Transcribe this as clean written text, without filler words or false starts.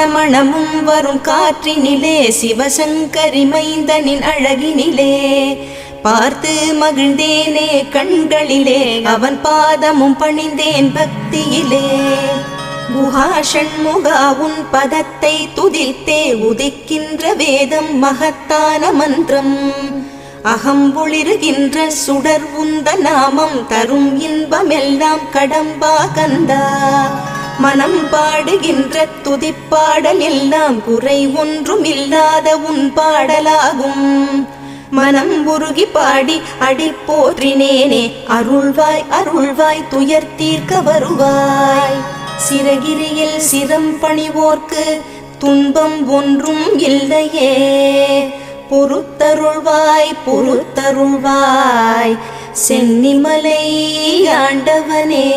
மணமும் வரும் காற்றினிலே சிவசங்கரி மைந்தனின் அழகினிலே பார்த்து மகிழ்ந்தேனே கண்களிலே அவன் பாதமும் பணிந்தேன் பக்தியிலே குஹாஷண்முகா உன் பதத்தை துதித்தே உதிக்கின்ற வேதம் மகத்தான மந்திரம் அகம் ஒளிருகின்ற சுடர் உந்த நாமம் தரும் இன்பமெல்லாம் கடம்பா கந்தா மனம் பாடுகின்ற துதிப்பாடல் எல்லாம் குறை ஒன்றும் இல்லாத உன் பாடலாகும் மனம் உருகி பாடி அடி போற்றினேனே அருள்வாய் அருள்வாய் துயர் தீர்க்க வருவாய் சிறகிரியில் சிரம் பணிவோர்க்கு துன்பம் ஒன்றும் இல்லையே பொறுத்தருள்வாய் பொறுத்தருள்வாய் சென்னிமலை ஆண்டவனே.